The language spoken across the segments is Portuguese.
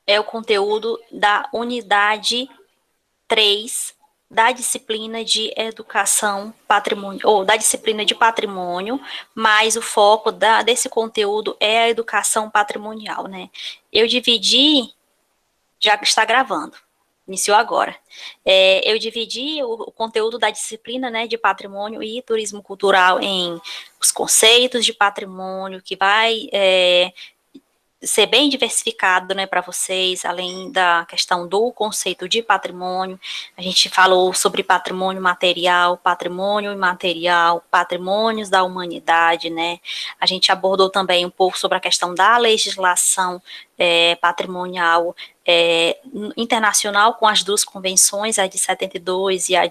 é o conteúdo da unidade 3 da disciplina de educação patrimônio, ou da disciplina de patrimônio, mas o foco desse conteúdo é a educação patrimonial, né? Eu dividi, já está gravando, iniciou agora. Eu dividi o conteúdo da disciplina, né, de patrimônio e turismo cultural em os conceitos de patrimônio, que vai ser bem diversificado, né, para vocês, além da questão do conceito de patrimônio. A gente falou sobre patrimônio material, patrimônio imaterial, patrimônios da humanidade, né? A gente abordou também um pouco sobre a questão da legislação patrimonial internacional, com as duas convenções, a de 72 e a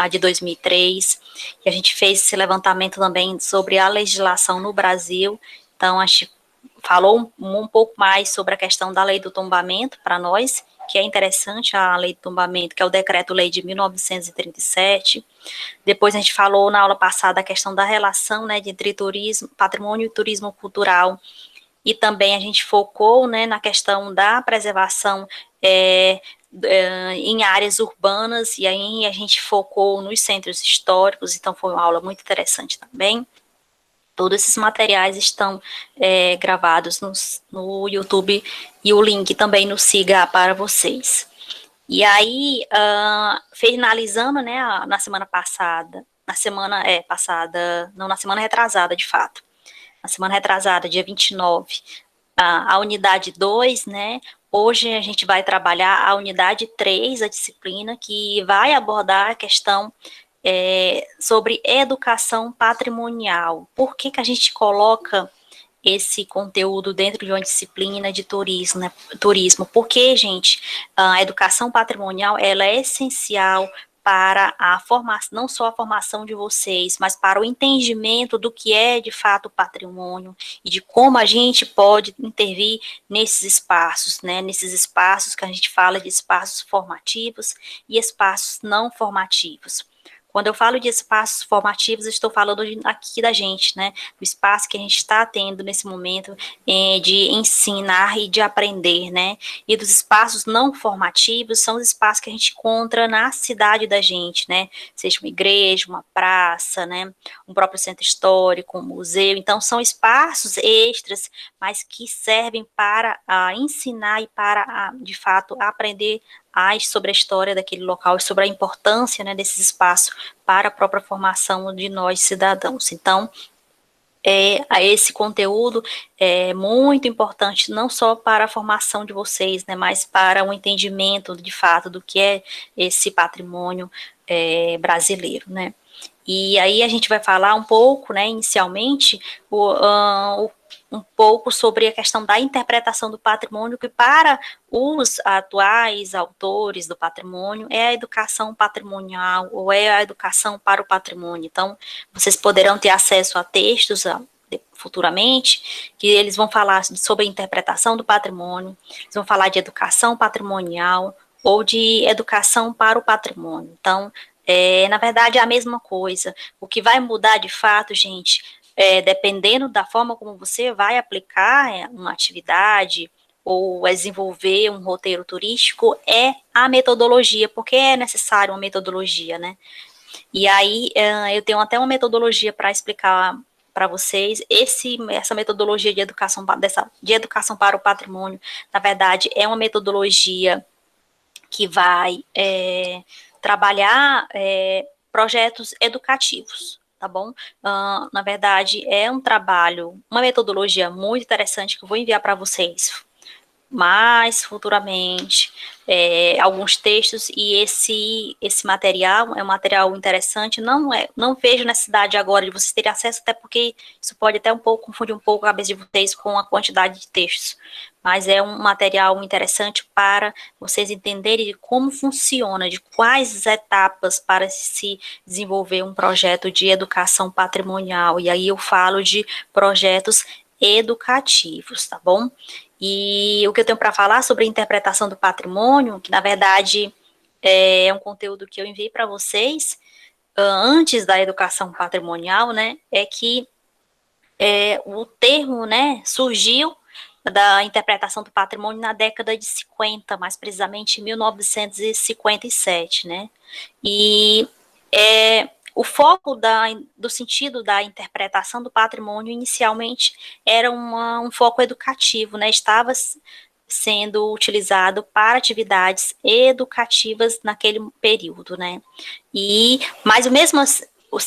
de 2003, e a gente fez esse levantamento também sobre a legislação no Brasil. Então, a gente falou um pouco mais sobre a questão da lei do tombamento para nós, que é interessante a lei do tombamento, que é o decreto-lei de 1937. Depois a gente falou na aula passada a questão da relação, né, entre turismo, patrimônio e turismo cultural, e também a gente focou, né, na questão da preservação em áreas urbanas, e aí a gente focou nos centros históricos, então foi uma aula muito interessante também. Todos esses materiais estão gravados no YouTube, e o link também no Siga para vocês. E aí, finalizando, né, na semana passada, na semana retrasada, de fato, na semana retrasada, dia 29, a unidade 2, né, hoje a gente vai trabalhar a unidade 3, a disciplina, que vai abordar a questão sobre educação patrimonial. Por que a gente coloca esse conteúdo dentro de uma disciplina de turismo, né? Turismo? Porque, gente, a educação patrimonial, ela é essencial para a formação, não só a formação de vocês, mas para o entendimento do que é de fato patrimônio e de como a gente pode intervir nesses espaços, né? Nesses espaços que a gente fala de espaços formativos e espaços não formativos. Quando eu falo de espaços formativos, estou falando aqui da gente, né? Do espaço que a gente está tendo nesse momento de ensinar e de aprender, né? E dos espaços não formativos são os espaços que a gente encontra na cidade da gente, né? Seja uma igreja, uma praça, né? Um próprio centro histórico, um museu. Então, são espaços extras, mas que servem para ensinar e para, de fato, aprender sobre a história daquele local e sobre a importância, né, desses espaços para a própria formação de nós cidadãos. Então, esse conteúdo é muito importante, não só para a formação de vocês, né, mas para o entendimento, de fato, do que é esse patrimônio brasileiro, né. E aí a gente vai falar um pouco, né, inicialmente, um pouco sobre a questão da interpretação do patrimônio, que para os atuais autores do patrimônio é a educação patrimonial, ou é a educação para o patrimônio. Então, vocês poderão ter acesso a textos futuramente, que eles vão falar sobre a interpretação do patrimônio, eles vão falar de educação patrimonial, ou de educação para o patrimônio. Então, na verdade, é a mesma coisa. O que vai mudar de fato, gente, dependendo da forma como você vai aplicar uma atividade ou desenvolver um roteiro turístico, é a metodologia, porque é necessário uma metodologia, né? E aí, eu tenho até uma metodologia para explicar para vocês. Essa metodologia de educação para o patrimônio, na verdade, é uma metodologia que vai trabalhar projetos educativos, tá bom? Na verdade, é um trabalho, uma metodologia muito interessante que eu vou enviar para vocês mais futuramente, alguns textos, e esse material é um material interessante. Não vejo necessidade agora de vocês terem acesso, até porque isso pode até confundir um pouco a cabeça de vocês com a quantidade de textos, mas é um material interessante para vocês entenderem como funciona, de quais etapas para se desenvolver um projeto de educação patrimonial, e aí eu falo de projetos educativos, tá bom? E o que eu tenho para falar sobre a interpretação do patrimônio, que na verdade é um conteúdo que eu enviei para vocês antes da educação patrimonial, né, é que o termo, né, surgiu da interpretação do patrimônio na década de 50, mais precisamente em 1957, né? E o foco do sentido da interpretação do patrimônio inicialmente era um foco educativo, né? Estava sendo utilizado para atividades educativas naquele período, né? Mas mesmo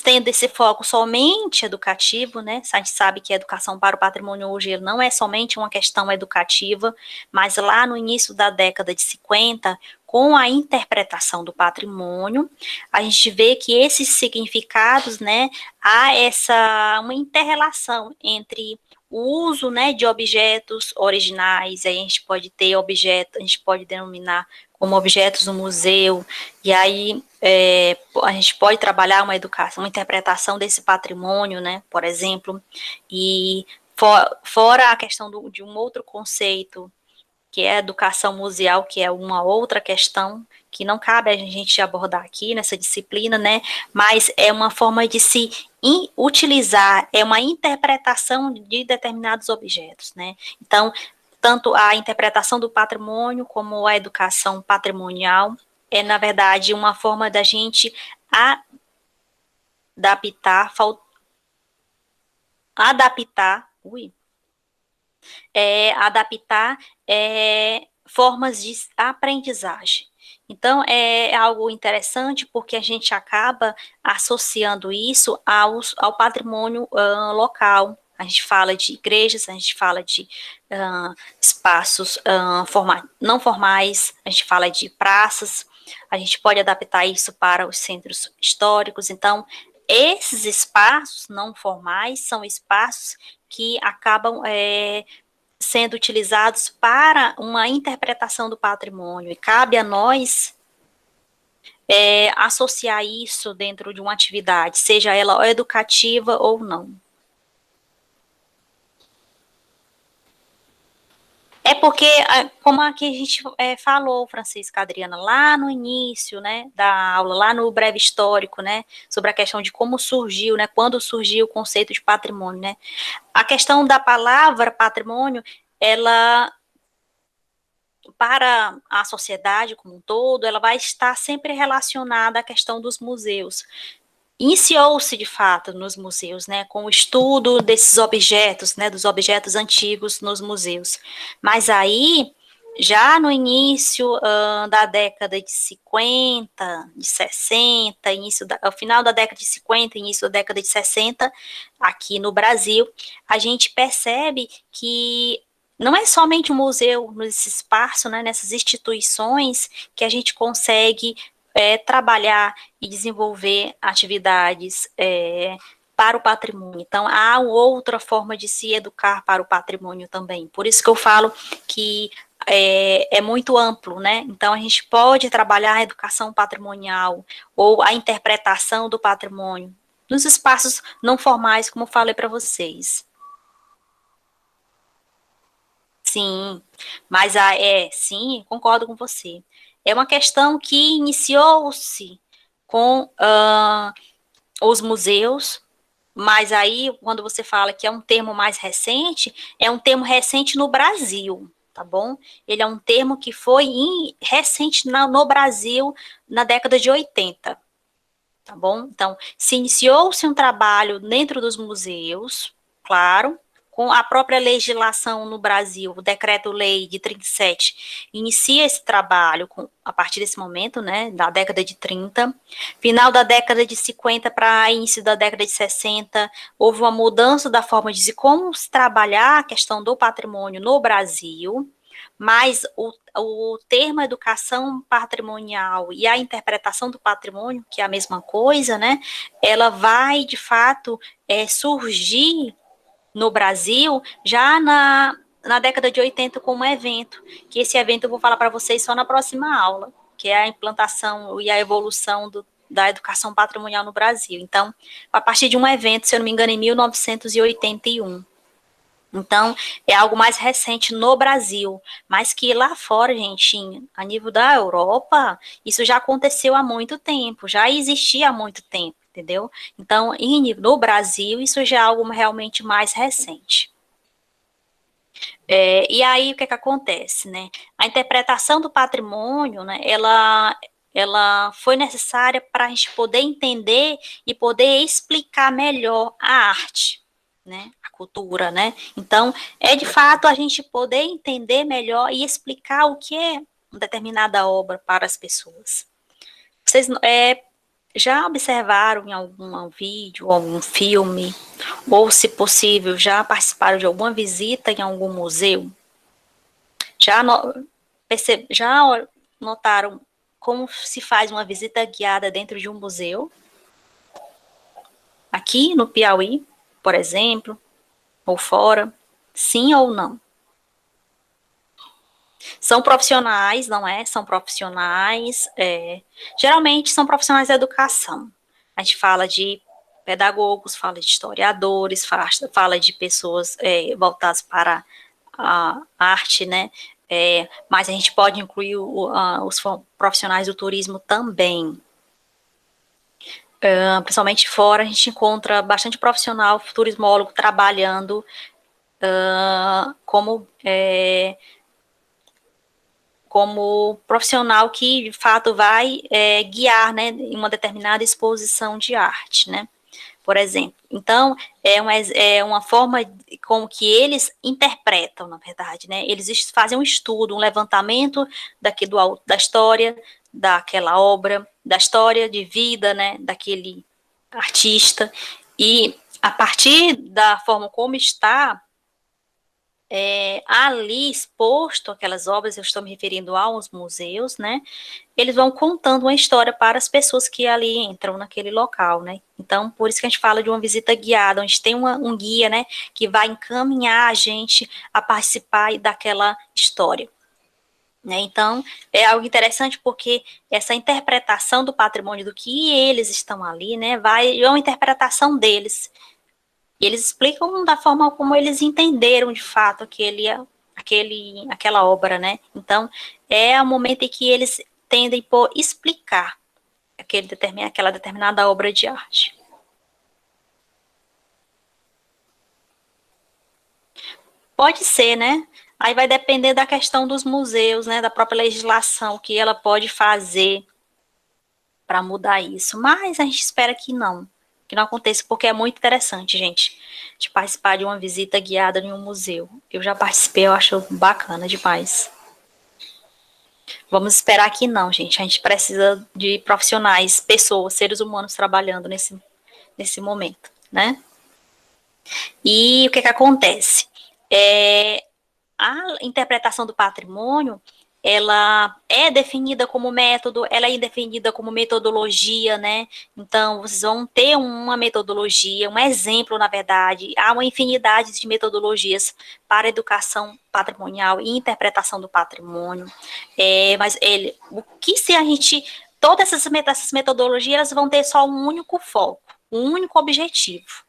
tendo esse foco somente educativo, né? A gente sabe que a educação para o patrimônio hoje não é somente uma questão educativa, mas lá no início da década de 50, com a interpretação do patrimônio, a gente vê que esses significados, né, há uma interrelação entre o uso, né, de objetos originais, aí a gente pode ter objetos, a gente pode denominar como objetos do museu, e aí a gente pode trabalhar uma educação, uma interpretação desse patrimônio, né, por exemplo, e fora a questão de um outro conceito, que é a educação museal, que é uma outra questão que não cabe a gente abordar aqui nessa disciplina, né, mas é uma forma de se utilizar, é uma interpretação de determinados objetos, né, então, tanto a interpretação do patrimônio como a educação patrimonial na verdade, uma forma da gente adaptar, adaptar formas de aprendizagem. Então, é algo interessante porque a gente acaba associando isso ao patrimônio local. A gente fala de igrejas, a gente fala de espaços não formais, a gente fala de praças, a gente pode adaptar isso para os centros históricos. Então, esses espaços não formais são espaços que acabam sendo utilizados para uma interpretação do patrimônio, e cabe a nós associar isso dentro de uma atividade, seja ela educativa ou não. É porque, como aqui a gente falou, Francisca Adriana, lá no início, né, da aula, lá no breve histórico, né, sobre a questão de como surgiu, né, quando surgiu o conceito de patrimônio, né, a questão da palavra patrimônio, ela, para a sociedade como um todo, ela vai estar sempre relacionada à questão dos museus. Iniciou-se, de fato, nos museus, né, com o estudo desses objetos, né, dos objetos antigos nos museus. Mas aí, já no início da década de 50, de 60, ao final da década de 50, início da década de 60, aqui no Brasil, a gente percebe que não é somente o museu, nesse espaço, né, nessas instituições, que a gente consegue trabalhar e desenvolver atividades para o patrimônio. Então, há outra forma de se educar para o patrimônio também. Por isso que eu falo que é muito amplo, né? Então, a gente pode trabalhar a educação patrimonial ou a interpretação do patrimônio nos espaços não formais, como eu falei para vocês. Sim, mas sim, concordo com você. É uma questão que iniciou-se com os museus, mas aí, quando você fala que é um termo mais recente, é um termo recente no Brasil, tá bom? Ele é um termo que foi recente no Brasil na década de 80, tá bom? Então, se iniciou-se um trabalho dentro dos museus, claro, com a própria legislação no Brasil, o Decreto-Lei de 37, inicia esse trabalho a partir desse momento, né, da década de 30, final da década de 50 para início da década de 60, houve uma mudança da forma de como se trabalhar a questão do patrimônio no Brasil, mas o termo educação patrimonial e a interpretação do patrimônio, que é a mesma coisa, né, ela vai, de fato, surgir no Brasil já na década de 80 como evento, que esse evento eu vou falar para vocês só na próxima aula, que é a implantação e a evolução da educação patrimonial no Brasil. Então, a partir de um evento, se eu não me engano, em 1981. Então, é algo mais recente no Brasil, mas que lá fora, gente, a nível da Europa, isso já aconteceu há muito tempo, já existia há muito tempo, entendeu? Então, no Brasil, isso já é algo realmente mais recente. E aí, o que acontece, né? A interpretação do patrimônio, né, ela foi necessária para a gente poder entender e poder explicar melhor a arte, né, a cultura, né? Então, é de fato a gente poder entender melhor e explicar o que é uma determinada obra para as pessoas. Vocês já observaram em algum vídeo, algum filme, ou, se possível, já participaram de alguma visita em algum museu? Já, já notaram como se faz uma visita guiada dentro de um museu? Aqui no Piauí, por exemplo, ou fora? Sim ou não? São profissionais, não é? São profissionais, geralmente são profissionais da educação. A gente fala de pedagogos, fala de historiadores, fala de pessoas voltadas para a arte, né? Mas a gente pode incluir os profissionais do turismo também. Principalmente fora, a gente encontra bastante profissional turismólogo trabalhando como como profissional que, de fato, vai guiar, né, em uma determinada exposição de arte, né, por exemplo. Então, é uma forma como que eles interpretam, na verdade, né, eles fazem um estudo, um levantamento da história daquela obra, da história de vida, né, daquele artista, e a partir da forma como está ali exposto aquelas obras, eu estou me referindo aos museus, né? Eles vão contando uma história para as pessoas que ali entram naquele local, né? Então, por isso que a gente fala de uma visita guiada, onde tem um guia, né, que vai encaminhar a gente a participar daquela história. Né? Então, é algo interessante porque essa interpretação do patrimônio do que eles estão ali, né, é uma interpretação deles. E eles explicam da forma como eles entenderam de fato aquela obra, né? Então, é o momento em que eles tendem por explicar aquela determinada obra de arte. Pode ser, né? Aí vai depender da questão dos museus, né? Da própria legislação que ela pode fazer para mudar isso. Mas a gente espera que não aconteça, porque é muito interessante, gente, de participar de uma visita guiada em um museu. Eu já participei, eu acho bacana demais. Vamos esperar que não, gente. A gente precisa de profissionais, pessoas, seres humanos trabalhando nesse momento, né? E o que acontece? A interpretação do patrimônio, ela é definida como método, ela é definida como metodologia, né? Então, vocês vão ter uma metodologia, um exemplo, na verdade, há uma infinidade de metodologias para educação patrimonial e interpretação do patrimônio. Mas o que se a gente, todas essas metodologias vão ter só um único foco, um único objetivo,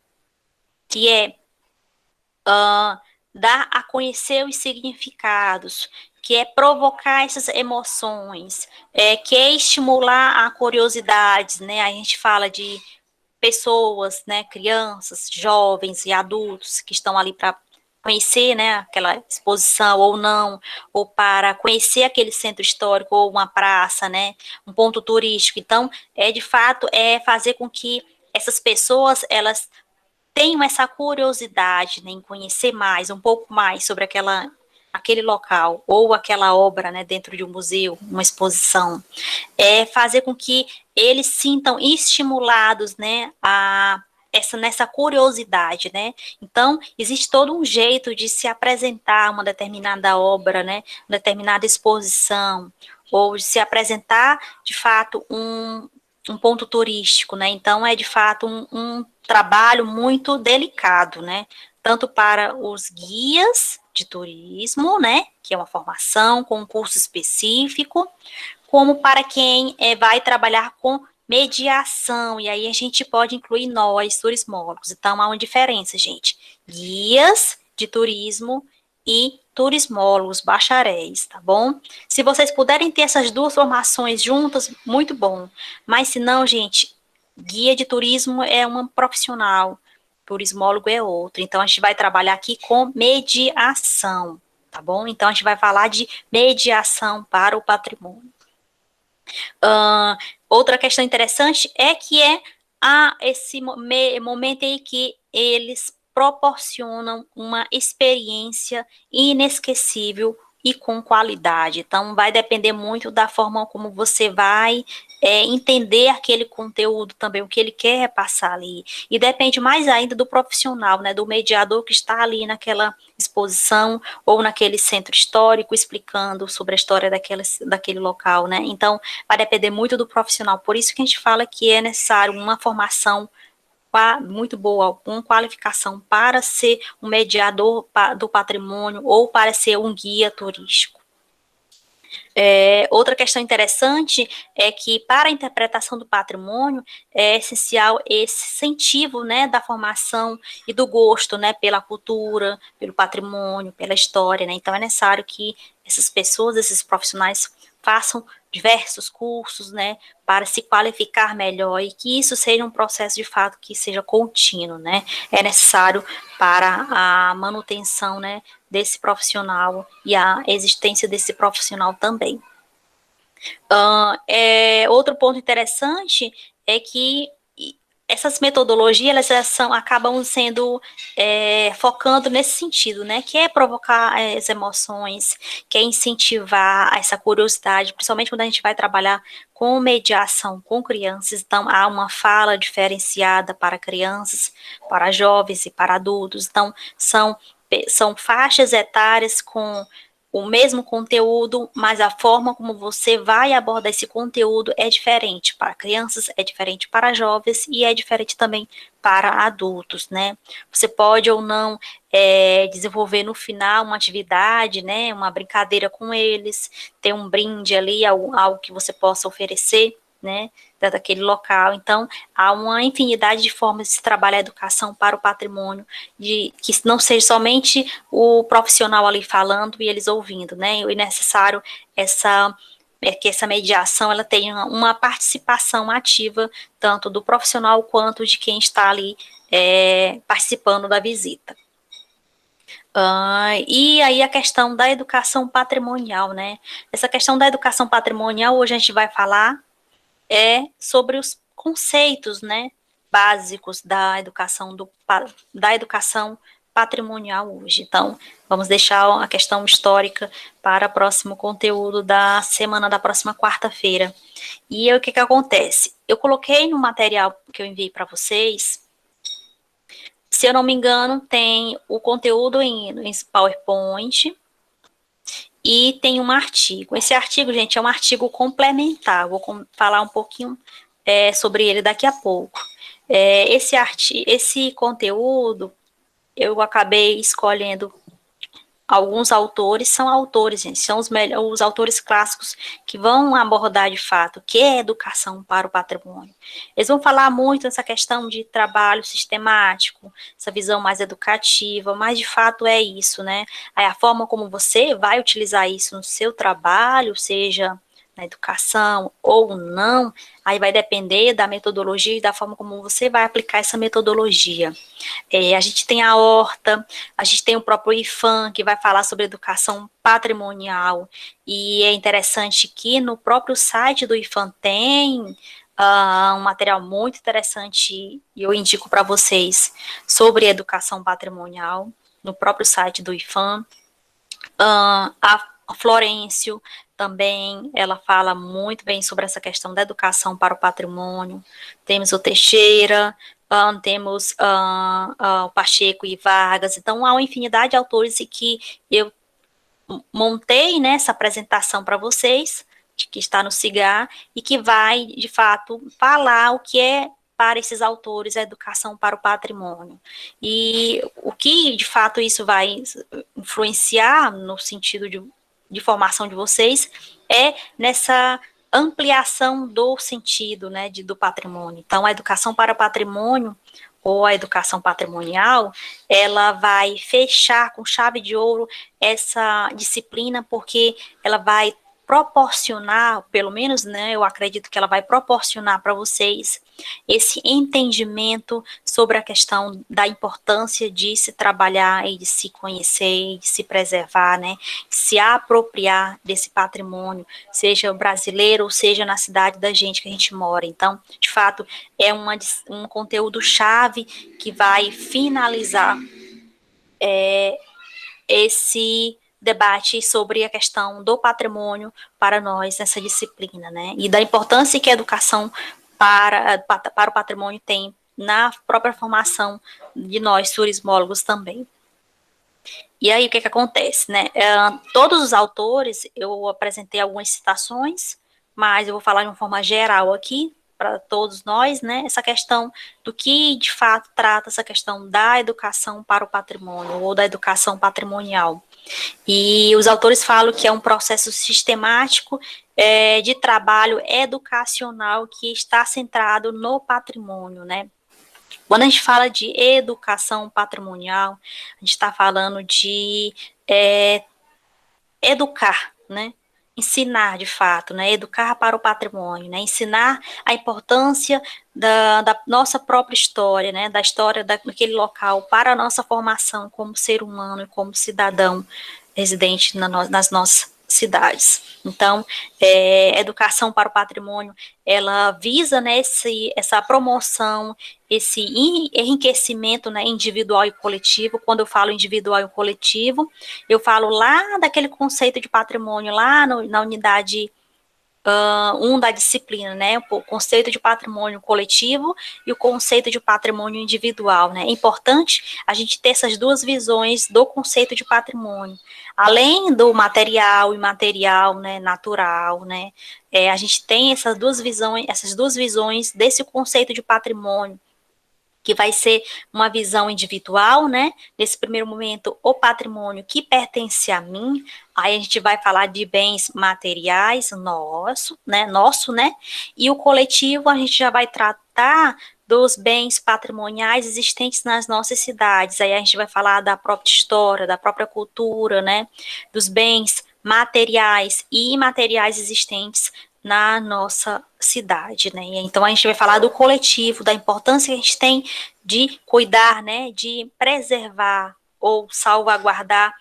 que é dar a conhecer os significados, que é provocar essas emoções, que é estimular a curiosidade, né? A gente fala de pessoas, né, crianças, jovens e adultos que estão ali para conhecer, né, aquela exposição ou não, ou para conhecer aquele centro histórico ou uma praça, né, um ponto turístico. Então, de fato, fazer com que essas pessoas, elas tenho essa curiosidade, né, em conhecer mais, um pouco mais sobre aquele local ou aquela obra, né, dentro de um museu, uma exposição, fazer com que eles sintam estimulados, né, nessa curiosidade, né? Então, existe todo um jeito de se apresentar uma determinada obra, né, uma determinada exposição, ou de se apresentar, de fato, um ponto turístico, né? Então, é de fato um trabalho muito delicado, né? Tanto para os guias de turismo, né? Que é uma formação com um curso específico, como para quem vai trabalhar com mediação, e aí a gente pode incluir nós, turismólogos. Então, há uma diferença, gente. Guias de turismo e turismólogos, bacharéis, tá bom? Se vocês puderem ter essas duas formações juntas, muito bom. Mas se não, gente, guia de turismo é uma profissional, turismólogo é outro. Então, a gente vai trabalhar aqui com mediação, tá bom? Então, a gente vai falar de mediação para o patrimônio. Outra questão interessante é que esse momento em que eles proporcionam uma experiência inesquecível e com qualidade. Então, vai depender muito da forma como você vai entender aquele conteúdo também, o que ele quer passar ali. E depende mais ainda do profissional, né, do mediador que está ali naquela exposição ou naquele centro histórico explicando sobre a história daquele local, né? Então, vai depender muito do profissional. Por isso que a gente fala que é necessário uma formação muito boa, com qualificação para ser um mediador do patrimônio ou para ser um guia turístico. Outra questão interessante é que para a interpretação do patrimônio é essencial esse incentivo, né, da formação e do gosto, né, pela cultura, pelo patrimônio, pela história, né? Então é necessário que essas pessoas, esses profissionais façam diversos cursos, né, para se qualificar melhor e que isso seja um processo de fato que seja contínuo, né? É necessário para a manutenção, né, desse profissional e a existência desse profissional também. Outro ponto interessante é que essas metodologias elas acabam sendo focando nesse sentido, né? Que é provocar as emoções, que é incentivar essa curiosidade, principalmente quando a gente vai trabalhar com mediação com crianças. Então, há uma fala diferenciada para crianças, para jovens e para adultos. Então, são faixas etárias com o mesmo conteúdo, mas a forma como você vai abordar esse conteúdo é diferente para crianças, é diferente para jovens e é diferente também para adultos, né? Você pode ou não desenvolver no final uma atividade, né? Uma brincadeira com eles, ter um brinde ali, algo que você possa oferecer, né? Daquele local. Então, há uma infinidade de formas de se trabalhar a educação para o patrimônio, que não seja somente o profissional ali falando e eles ouvindo, né? E é necessário que essa mediação ela tenha uma participação ativa, tanto do profissional quanto de quem está ali participando da visita. E aí a questão da educação patrimonial, né? Essa questão da educação patrimonial, hoje a gente vai falar sobre os conceitos, né, básicos da educação patrimonial hoje. Então, vamos deixar a questão histórica para o próximo conteúdo da semana da próxima quarta-feira. E aí, o que acontece? Eu coloquei no material que eu enviei para vocês, se eu não me engano, tem o conteúdo em PowerPoint, e tem um artigo. Esse artigo, gente, é um artigo complementar. Vou falar um pouquinho sobre ele daqui a pouco. Esse conteúdo, eu acabei escolhendo alguns autores, são autores, gente, são os autores clássicos que vão abordar de fato o que é educação para o patrimônio. Eles vão falar muito nessa questão de trabalho sistemático, essa visão mais educativa, mas de fato é isso, né? Aí a forma como você vai utilizar isso no seu trabalho, seja na educação ou não, aí vai depender da metodologia e da forma como você vai aplicar essa metodologia. A gente tem a Horta, a gente tem o próprio IFAM, que vai falar sobre educação patrimonial, e é interessante que no próprio site do IFAM tem um material muito interessante, e eu indico para vocês, sobre educação patrimonial, no próprio site do IFAM. A Florencio também, ela fala muito bem sobre essa questão da educação para o patrimônio. Temos o Teixeira, temos o Pacheco e Vargas. Então, há uma infinidade de autores que eu montei nessa apresentação para vocês, que está no CIGAR, e que vai, de fato, falar o que é para esses autores a educação para o patrimônio. E o que, de fato, isso vai influenciar no sentido de formação de vocês é nessa ampliação do sentido, né, do patrimônio. Então, a educação para o patrimônio, ou a educação patrimonial, ela vai fechar com chave de ouro essa disciplina, porque ela vai proporcionar, pelo menos, né, eu acredito que ela vai proporcionar para vocês esse entendimento sobre a questão da importância de se trabalhar e de se conhecer, de se preservar, né, se apropriar desse patrimônio, seja brasileiro ou seja na cidade da gente que a gente mora. Então, de fato, é um conteúdo chave que vai finalizar esse debate sobre a questão do patrimônio para nós nessa disciplina, né? E da importância que a educação para o patrimônio tem na própria formação de nós turismólogos também. E aí o que acontece, né? Todos os autores, eu apresentei algumas citações, mas eu vou falar de uma forma geral aqui, para todos nós, né, essa questão do que de fato trata essa questão da educação para o patrimônio, ou da educação patrimonial. E os autores falam que é um processo sistemático de trabalho educacional que está centrado no patrimônio, né? Quando a gente fala de educação patrimonial, a gente está falando de educar, né? Ensinar de fato, né? Educar para o patrimônio, né? Ensinar a importância da nossa própria história, né? Da história daquele local para a nossa formação como ser humano e como cidadão residente nas nossas cidades. Então, educação para o patrimônio, ela visa, né, essa promoção, esse enriquecimento, né, individual e coletivo. Quando eu falo individual e coletivo, eu falo lá daquele conceito de patrimônio, lá na unidade 1 da disciplina, né, o conceito de patrimônio coletivo e o conceito de patrimônio individual, né. É importante a gente ter essas duas visões do conceito de patrimônio, além do material, imaterial, né, natural, né, a gente tem essas duas visões desse conceito de patrimônio, que vai ser uma visão individual, né? Nesse primeiro momento, o patrimônio que pertence a mim. Aí a gente vai falar de bens materiais, nosso, né? E o coletivo, a gente já vai tratar dos bens patrimoniais existentes nas nossas cidades. Aí a gente vai falar da própria história, da própria cultura, né? Dos bens materiais e imateriais existentes na nossa cidade, né? Então a gente vai falar do coletivo, da importância que a gente tem de cuidar, né, de preservar ou salvaguardar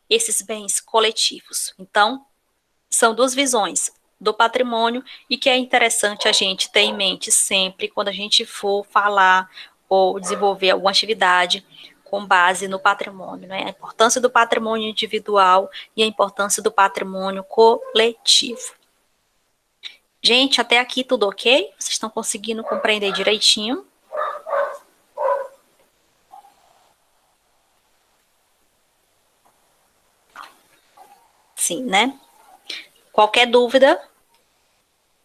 esses bens coletivos. Então, são duas visões do patrimônio e que é interessante a gente ter em mente sempre quando a gente for falar ou desenvolver alguma atividade com base no patrimônio, né? A importância do patrimônio individual e a importância do patrimônio coletivo. Gente, até aqui tudo ok? Vocês estão conseguindo compreender direitinho? Sim, né? Qualquer dúvida,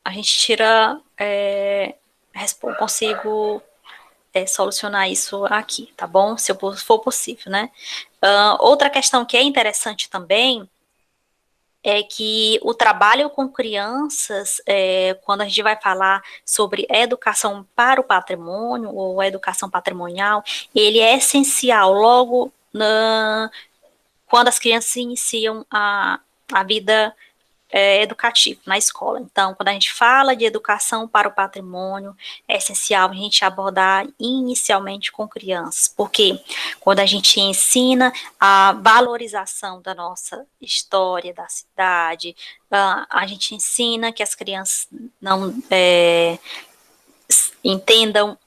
a gente tira, consigo solucionar isso aqui, tá bom? Se for possível, né? Outra questão que é interessante também é que o trabalho com crianças, quando a gente vai falar sobre educação para o patrimônio ou educação patrimonial, ele é essencial logo quando as crianças iniciam a vida educativo na escola. Então, quando a gente fala de educação para o patrimônio, é essencial a gente abordar inicialmente com crianças, porque quando a gente ensina a valorização da nossa história, da cidade, a gente ensina que as crianças não entendam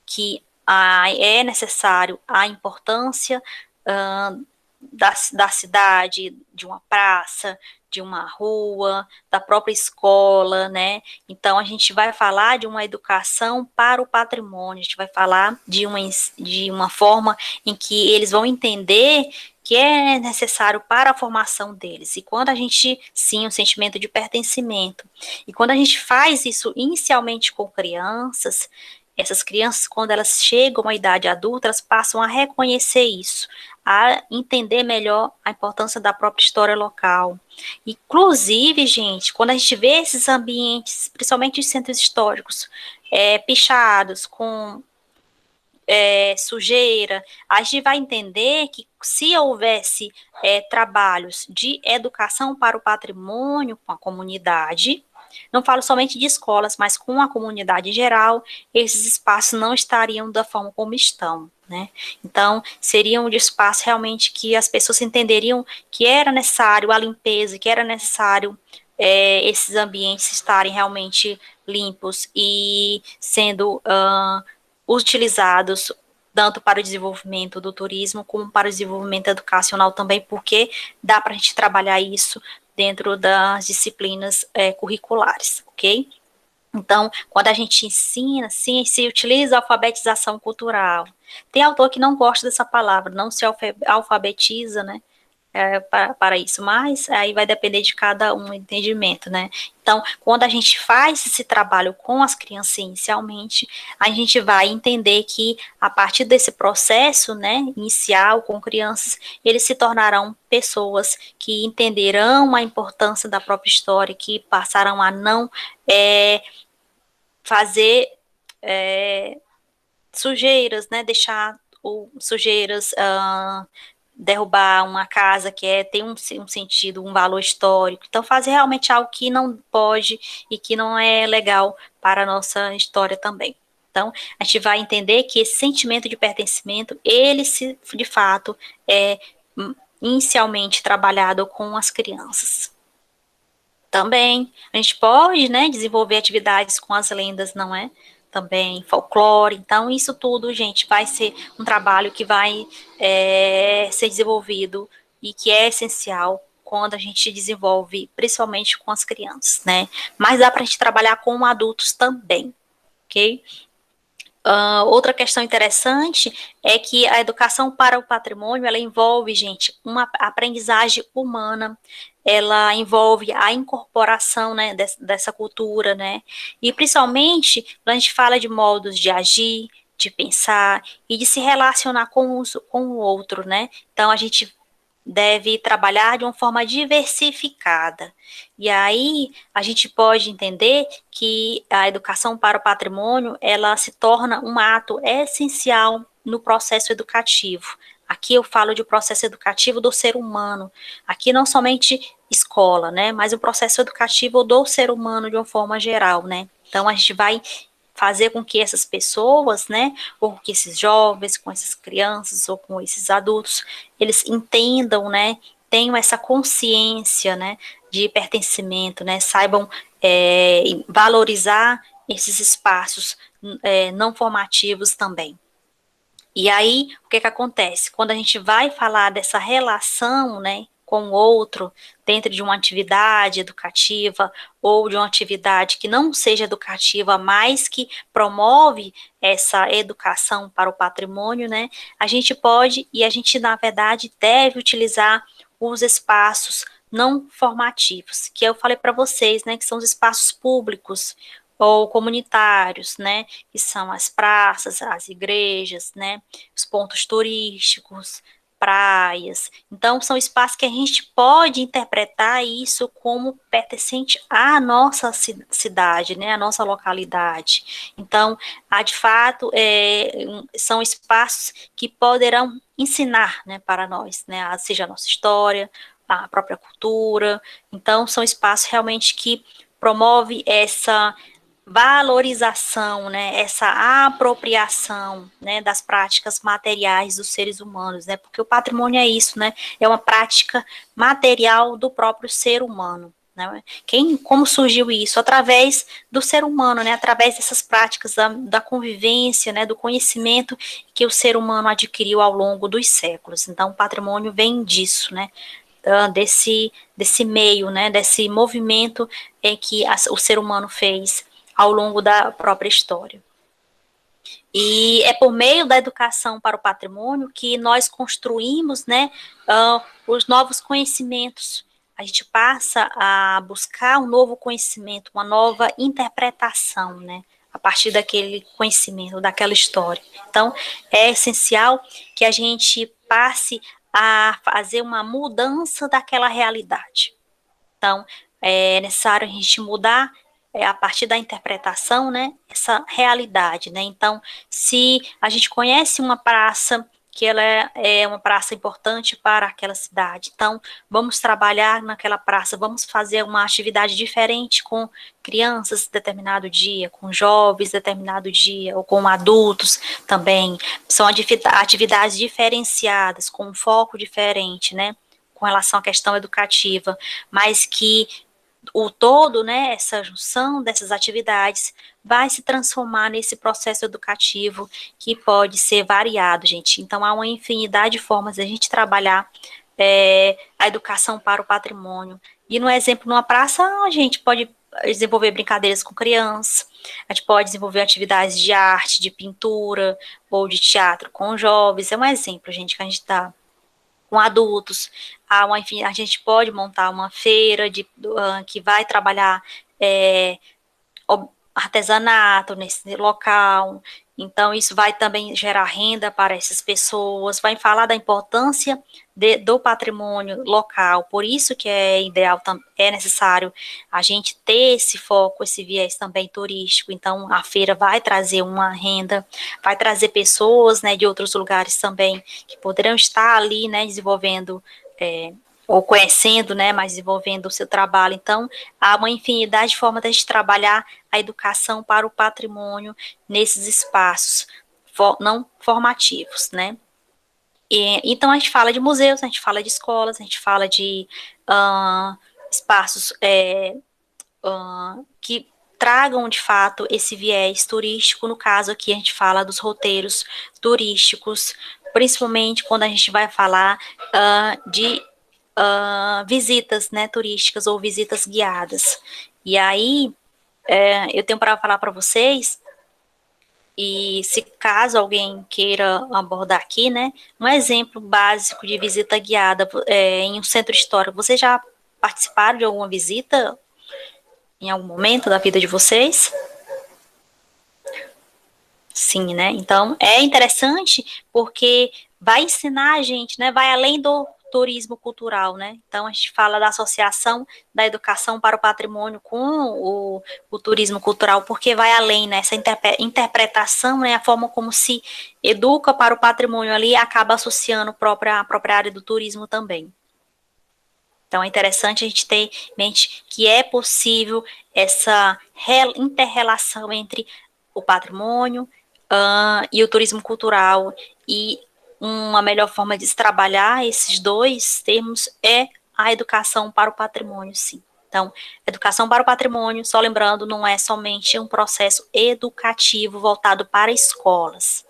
que é necessário a importância da cidade, de uma praça, de uma rua, da própria escola, né? Então, a gente vai falar de uma educação para o patrimônio, a gente vai falar de uma forma em que eles vão entender que é necessário para a formação deles. E quando a gente, sim, um sentimento de pertencimento. E quando a gente faz isso inicialmente com crianças, essas crianças, quando elas chegam à idade adulta, elas passam a reconhecer isso, a entender melhor a importância da própria história local. Inclusive, gente, quando a gente vê esses ambientes, principalmente os centros históricos, pichados, com sujeira. A gente vai entender que se houvesse trabalhos de educação para o patrimônio com a comunidade, não falo somente de escolas, mas com a comunidade em geral, esses espaços não estariam da forma como estão, né? Então, seriam de espaços realmente que as pessoas entenderiam que era necessário a limpeza, que era necessário esses ambientes estarem realmente limpos e sendo utilizados tanto para o desenvolvimento do turismo como para o desenvolvimento educacional também, porque dá para a gente trabalhar isso dentro das disciplinas curriculares, ok? Então, quando a gente ensina, sim, se utiliza a alfabetização cultural. Tem autor que não gosta dessa palavra, não se alfabetiza, né? Para isso, mas aí vai depender de cada um entendimento, né? Então, quando a gente faz esse trabalho com as crianças inicialmente, a gente vai entender que a partir desse processo, né, inicial com crianças, eles se tornarão pessoas que entenderão a importância da própria história, que passarão a não fazer sujeiras, né, deixar sujeiras, derrubar uma casa que tem um sentido, um valor histórico. Então, fazer realmente algo que não pode e que não é legal para a nossa história também. Então, a gente vai entender que esse sentimento de pertencimento, ele se, de fato, é inicialmente trabalhado com as crianças. Também, a gente pode, né, desenvolver atividades com as lendas, não é? Também folclore. Então, isso tudo, gente, vai ser um trabalho que vai ser desenvolvido e que é essencial quando a gente desenvolve, principalmente com as crianças, né? Mas dá para a gente trabalhar com adultos também, ok? Outra questão interessante é que a educação para o patrimônio, ela envolve, gente, uma aprendizagem humana, ela envolve a incorporação, né, dessa cultura, né, e principalmente quando a gente fala de modos de agir, de pensar e de se relacionar com o outro, né, então a gente deve trabalhar de uma forma diversificada. E aí a gente pode entender que a educação para o patrimônio, ela se torna um ato essencial no processo educativo. Aqui eu falo de processo educativo do ser humano. Aqui não somente escola, né, mas o processo educativo do ser humano de uma forma geral, né? Então a gente vai fazer com que essas pessoas, né, ou que esses jovens, com essas crianças ou com esses adultos, eles entendam, né, tenham essa consciência, né, de pertencimento, né, saibam valorizar esses espaços não formativos também. E aí, o que acontece? Quando a gente vai falar dessa relação, né, com o outro, dentro de uma atividade educativa ou de uma atividade que não seja educativa, mas que promove essa educação para o patrimônio, né, a gente pode e a gente, na verdade, deve utilizar os espaços não formativos, que eu falei para vocês, né, que são os espaços públicos, ou comunitários, né, que são as praças, as igrejas, né, os pontos turísticos, praias. Então, são espaços que a gente pode interpretar isso como pertencente à nossa cidade, né, à nossa localidade. Então, de fato, são espaços que poderão ensinar, né, para nós, né, seja a nossa história, a própria cultura. Então, são espaços realmente que promove essa valorização, né, essa apropriação, né, das práticas materiais dos seres humanos, né, porque o patrimônio é isso, né, é uma prática material do próprio ser humano, né, como surgiu isso? Através do ser humano, né, através dessas práticas da convivência, né, do conhecimento que o ser humano adquiriu ao longo dos séculos, então o patrimônio vem disso, né, desse meio, né, desse movimento que o ser humano fez ao longo da própria história. E é por meio da educação para o patrimônio que nós construímos, né, os novos conhecimentos. A gente passa a buscar um novo conhecimento, uma nova interpretação, né, a partir daquele conhecimento, daquela história. Então, é essencial que a gente passe a fazer uma mudança daquela realidade. Então, é necessário a gente mudar a partir da interpretação, né, essa realidade, né? Então, se a gente conhece uma praça que ela é uma praça importante para aquela cidade, então vamos trabalhar naquela praça, vamos fazer uma atividade diferente com crianças determinado dia, com jovens determinado dia, ou com adultos também. São atividades diferenciadas, com um foco diferente, né? Com relação à questão educativa, mas que o todo, né, essa junção dessas atividades vai se transformar nesse processo educativo que pode ser variado, gente. Então, há uma infinidade de formas de a gente trabalhar a educação para o patrimônio. E, no exemplo, numa praça, a gente pode desenvolver brincadeiras com crianças, a gente pode desenvolver atividades de arte, de pintura ou de teatro com jovens. É um exemplo, gente, que a gente dá com adultos. Enfim, a gente pode montar uma feira que vai trabalhar artesanato nesse local. Então, isso vai também gerar renda para essas pessoas, vai falar da importância do patrimônio local. Por isso que é ideal, é necessário a gente ter esse foco, esse viés também turístico. Então, a feira vai trazer uma renda, vai trazer pessoas, né, de outros lugares também, que poderão estar ali, né, desenvolvendo ou conhecendo, né, mas desenvolvendo o seu trabalho. Então, há uma infinidade de formas de a gente trabalhar a educação para o patrimônio nesses espaços não formativos, né? Então, a gente fala de museus, a gente fala de escolas, a gente fala de espaços que tragam, de fato, esse viés turístico. No caso aqui, a gente fala dos roteiros turísticos, principalmente quando a gente vai falar de visitas, né, turísticas ou visitas guiadas. E aí, eu tenho para falar para vocês, e se caso alguém queira abordar aqui, né, um exemplo básico de visita guiada em um centro histórico. Vocês já participaram de alguma visita em algum momento da vida de vocês? Sim, né? Então, é interessante porque vai ensinar a gente, né? Vai além do turismo cultural, né? Então, a gente fala da associação da educação para o patrimônio com o turismo cultural, porque vai além, né? Essa interpretação, né? A forma como se educa para o patrimônio ali acaba associando a própria área do turismo também. Então, é interessante a gente ter em mente que é possível essa inter-relação entre o patrimônio e o turismo cultural, e uma melhor forma de se trabalhar esses dois termos é a educação para o patrimônio, sim. Então, educação para o patrimônio, só lembrando, não é somente um processo educativo voltado para escolas,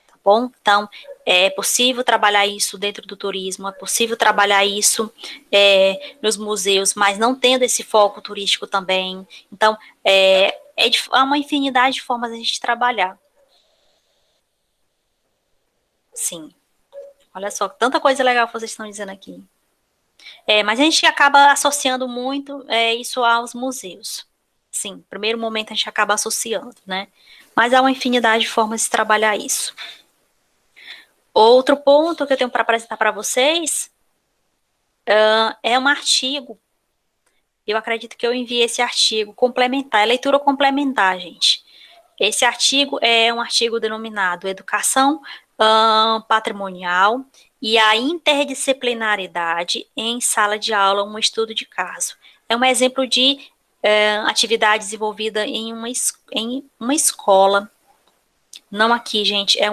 tá bom? Então, é possível trabalhar isso dentro do turismo, é possível trabalhar isso nos museus, mas não tendo esse foco turístico também. Então, há uma infinidade de formas de a gente trabalhar. Sim. Olha só, tanta coisa legal que vocês estão dizendo aqui. Mas a gente acaba associando muito isso aos museus. Sim, primeiro momento a gente acaba associando, né? Mas há uma infinidade de formas de trabalhar isso. Outro ponto que eu tenho para apresentar para vocês é um artigo. Eu acredito que eu enviei esse artigo complementar, é leitura complementar, gente. Esse artigo é um artigo denominado Educação Patrimonial e a Interdisciplinaridade em Sala de Aula, um estudo de caso. É um exemplo de atividade desenvolvida em uma escola. Não aqui, gente, é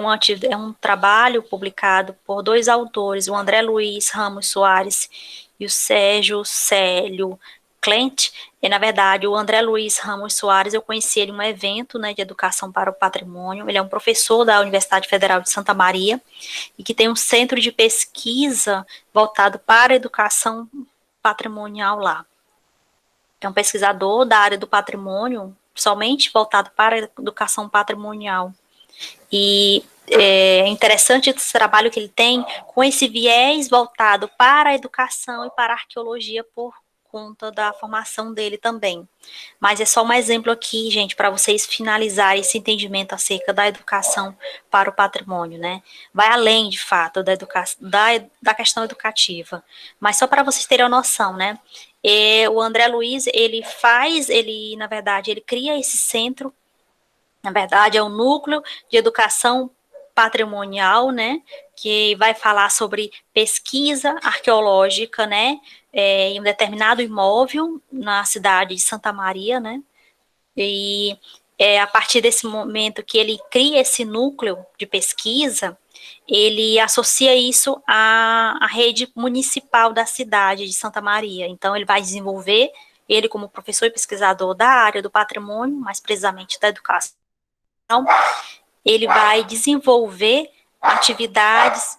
um trabalho publicado por dois autores, o André Luiz Ramos Soares e o Sérgio Célio Clent. E, na verdade, o André Luiz Ramos Soares, eu conheci ele em um evento, né, de educação para o patrimônio. Ele é um professor da Universidade Federal de Santa Maria e que tem um centro de pesquisa voltado para a educação patrimonial lá. É um pesquisador da área do patrimônio, somente voltado para a educação patrimonial. E é interessante esse trabalho que ele tem com esse viés voltado para a educação e para a arqueologia por conta da formação dele também. Mas é só um exemplo aqui, gente, para vocês finalizarem esse entendimento acerca da educação para o patrimônio, né? Vai além, de fato, da questão educativa. Mas só para vocês terem a noção, né? O André Luiz, na verdade, ele cria esse centro, na verdade, é um núcleo de educação patrimonial, né, que vai falar sobre pesquisa arqueológica, né, em um determinado imóvel na cidade de Santa Maria, né, e a partir desse momento que ele cria esse núcleo de pesquisa, ele associa isso à rede municipal da cidade de Santa Maria. Então, ele vai desenvolver, ele como professor e pesquisador da área do patrimônio, mais precisamente da educação, ele vai desenvolver atividades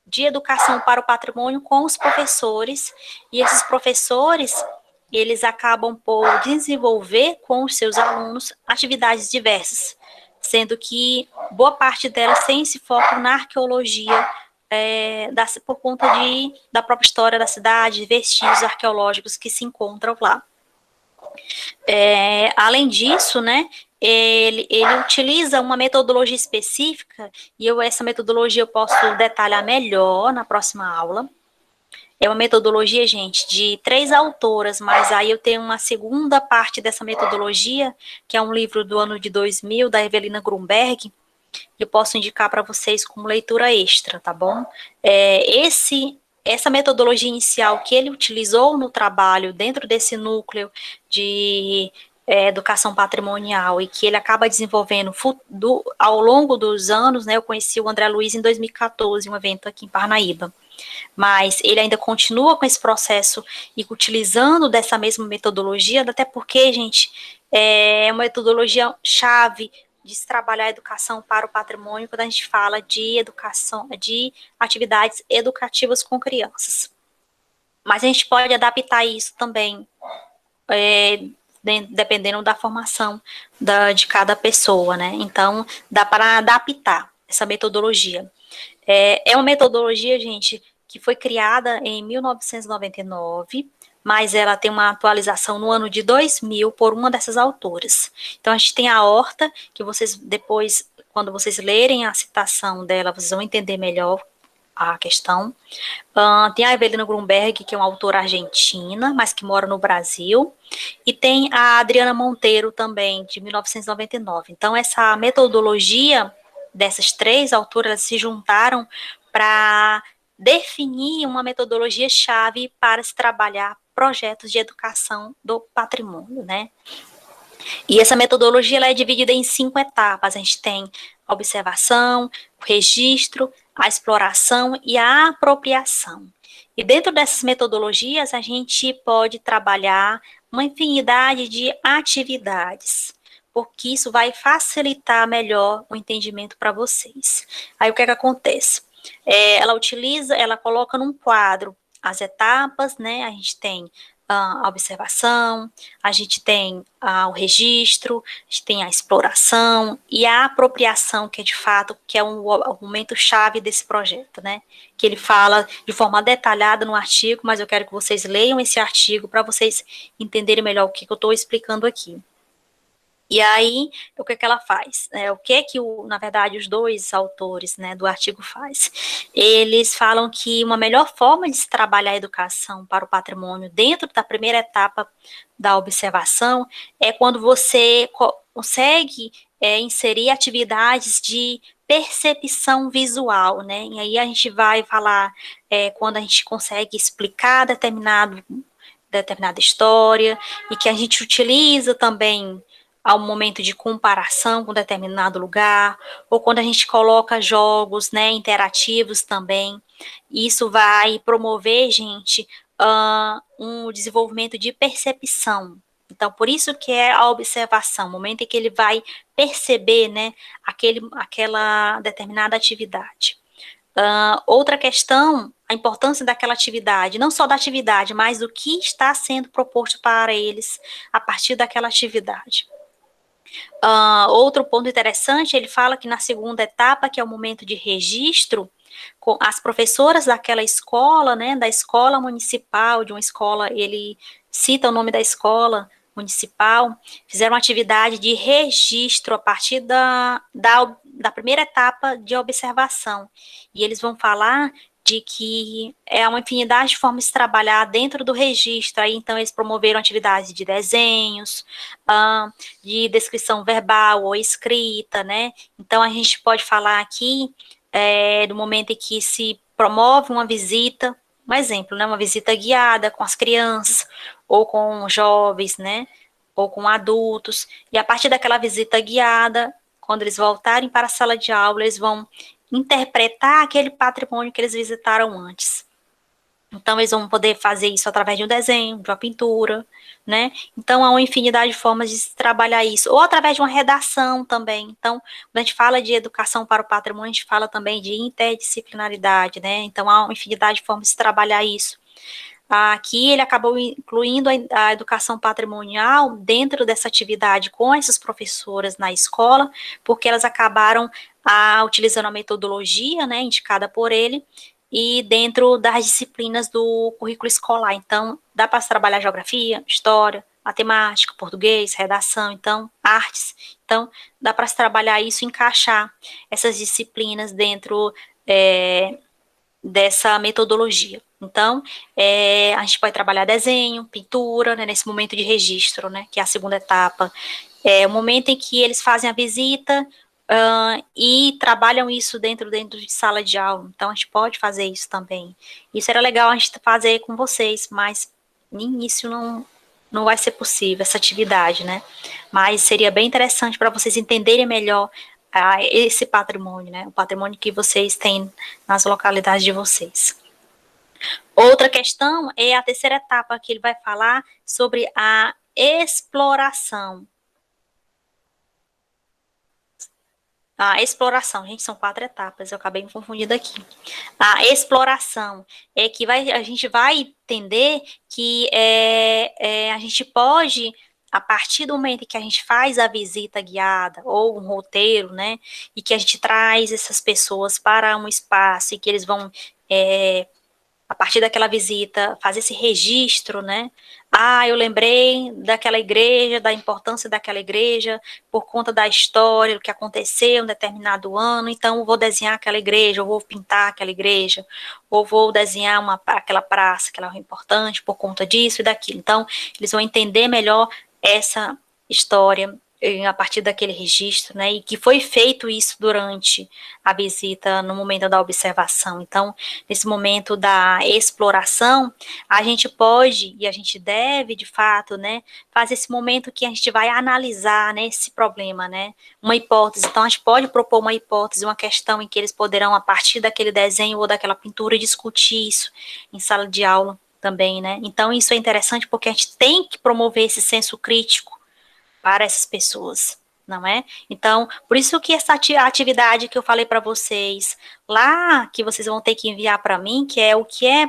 de educação para o patrimônio com os professores, e esses professores, eles acabam por desenvolver com os seus alunos atividades diversas, sendo que boa parte delas tem esse foco na arqueologia, por conta da própria história da cidade, vestígios arqueológicos que se encontram lá. Além disso, né, ele utiliza uma metodologia específica, e essa metodologia eu posso detalhar melhor na próxima aula. É uma metodologia, gente, de 3 autoras, mas aí eu tenho uma segunda parte dessa metodologia, que é um livro do ano de 2000, da Evelina Grunberg, que eu posso indicar para vocês como leitura extra, tá bom? Essa metodologia inicial que ele utilizou no trabalho dentro desse núcleo de educação patrimonial, e que ele acaba desenvolvendo ao longo dos anos, né? Eu conheci o André Luiz em 2014, um evento aqui em Parnaíba, mas ele ainda continua com esse processo e utilizando dessa mesma metodologia, até porque, gente, é uma metodologia chave de se trabalhar a educação para o patrimônio quando a gente fala de educação, de atividades educativas com crianças. Mas a gente pode adaptar isso também, dependendo da formação de cada pessoa, né? Então, dá para adaptar essa metodologia. É uma metodologia, gente, que foi criada em 1999, mas ela tem uma atualização no ano de 2000 por uma dessas autoras. Então, a gente tem a Horta, que vocês depois, quando vocês lerem a citação dela, vocês vão entender melhor a questão. Tem a Evelina Grunberg, que é uma autora argentina, mas que mora no Brasil, e tem a Adriana Monteiro também, de 1999. Então, essa metodologia dessas 3 autoras se juntaram para definir uma metodologia-chave para se trabalhar projetos de educação do patrimônio, né? E essa metodologia ela é dividida em 5 etapas. A gente tem a observação, o registro, a exploração e a apropriação. E dentro dessas metodologias, a gente pode trabalhar uma infinidade de atividades, porque isso vai facilitar melhor o entendimento para vocês. Aí o que acontece? Ela coloca num quadro as etapas, né? A gente tem a observação, a gente tem o registro, a gente tem a exploração e a apropriação, que é de fato, que é o momento chave desse projeto, né? Que ele fala de forma detalhada no artigo, mas eu quero que vocês leiam esse artigo para vocês entenderem melhor o que eu estou explicando aqui. E aí, o que ela faz? O que na verdade, os 2 autores, né, do artigo faz? Eles falam que uma melhor forma de se trabalhar a educação para o patrimônio dentro da primeira etapa da observação é quando você consegue inserir atividades de percepção visual, né? E aí a gente vai falar quando a gente consegue explicar determinada história, e que a gente utiliza também ao momento de comparação com determinado lugar, ou quando a gente coloca jogos, né, interativos também. Isso vai promover, gente, um desenvolvimento de percepção. Então, por isso que é a observação, o momento em que ele vai perceber, né, aquela determinada atividade. Outra questão, a importância daquela atividade, não só da atividade, mas do que está sendo proposto para eles a partir daquela atividade. Outro ponto interessante, ele fala que na segunda etapa, que é o momento de registro, as professoras daquela escola, né, da escola municipal, de uma escola, ele cita o nome da escola municipal, fizeram uma atividade de registro a partir da primeira etapa de observação. E eles vão falar de que é uma infinidade de formas de trabalhar dentro do registro. Aí, então, eles promoveram atividades de desenhos, de descrição verbal ou escrita, né? Então, a gente pode falar aqui do momento em que se promove uma visita, um exemplo, né? Uma visita guiada com as crianças ou com jovens, né? Ou com adultos. E a partir daquela visita guiada, quando eles voltarem para a sala de aula, eles vão interpretar aquele patrimônio que eles visitaram antes. Então, eles vão poder fazer isso através de um desenho, de uma pintura, né? Então, há uma infinidade de formas de se trabalhar isso. Ou através de uma redação também. Então, quando a gente fala de educação para o patrimônio, a gente fala também de interdisciplinaridade, né? Então, há uma infinidade de formas de se trabalhar isso. Aqui ele acabou incluindo a educação patrimonial dentro dessa atividade com essas professoras na escola, porque elas acabaram utilizando a metodologia, né, indicada por ele, e dentro das disciplinas do currículo escolar. Então, dá para trabalhar geografia, história, matemática, português, redação, então, artes. Então, dá para se trabalhar isso, encaixar essas disciplinas dentro dessa metodologia. Então, a gente pode trabalhar desenho, pintura, né, nesse momento de registro, né, que é a segunda etapa. É o momento em que eles fazem a visita e trabalham isso dentro de sala de aula. Então, a gente pode fazer isso também. Isso era legal a gente fazer com vocês, mas no início não vai ser possível essa atividade, né? Mas seria bem interessante para vocês entenderem melhor esse patrimônio, né? O patrimônio que vocês têm nas localidades de vocês. Outra questão é a terceira etapa, que ele vai falar sobre a exploração. A exploração, gente, são 4 etapas, eu acabei me confundindo aqui. A exploração é que a gente vai entender que a gente pode, a partir do momento que a gente faz a visita guiada ou um roteiro, né, e que a gente traz essas pessoas para um espaço e que eles vão a partir daquela visita, fazer esse registro, né? Eu lembrei daquela igreja, da importância daquela igreja, por conta da história, do que aconteceu em um determinado ano, então eu vou desenhar aquela igreja, eu vou pintar aquela igreja, ou vou desenhar aquela praça, que ela é importante por conta disso e daquilo. Então, eles vão entender melhor essa história a partir daquele registro, né, e que foi feito isso durante a visita, no momento da observação. Então, nesse momento da exploração, a gente pode e a gente deve, de fato, né, fazer esse momento que a gente vai analisar, né, esse problema, né, uma hipótese. Então, a gente pode propor uma hipótese, uma questão em que eles poderão, a partir daquele desenho ou daquela pintura, discutir isso em sala de aula também, né. Então, isso é interessante porque a gente tem que promover esse senso crítico para essas pessoas, não é? Então, por isso que essa atividade que eu falei para vocês lá, que vocês vão ter que enviar para mim, que é o que é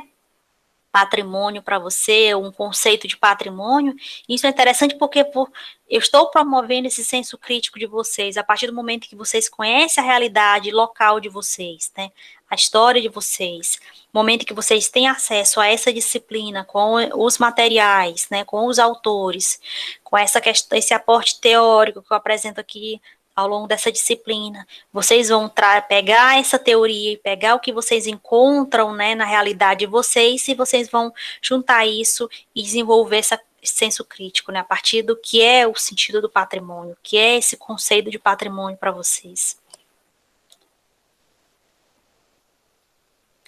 patrimônio para você, um conceito de patrimônio, isso é interessante porque eu estou promovendo esse senso crítico de vocês, a partir do momento que vocês conhecem a realidade local de vocês, né, a história de vocês, momento que vocês têm acesso a essa disciplina com os materiais, né, com os autores, com essa questão, esse aporte teórico que eu apresento aqui ao longo dessa disciplina, vocês vão pegar essa teoria e pegar o que vocês encontram, né, na realidade de vocês, e vocês vão juntar isso e desenvolver esse senso crítico, né, a partir do que é o sentido do patrimônio, o que é esse conceito de patrimônio para vocês.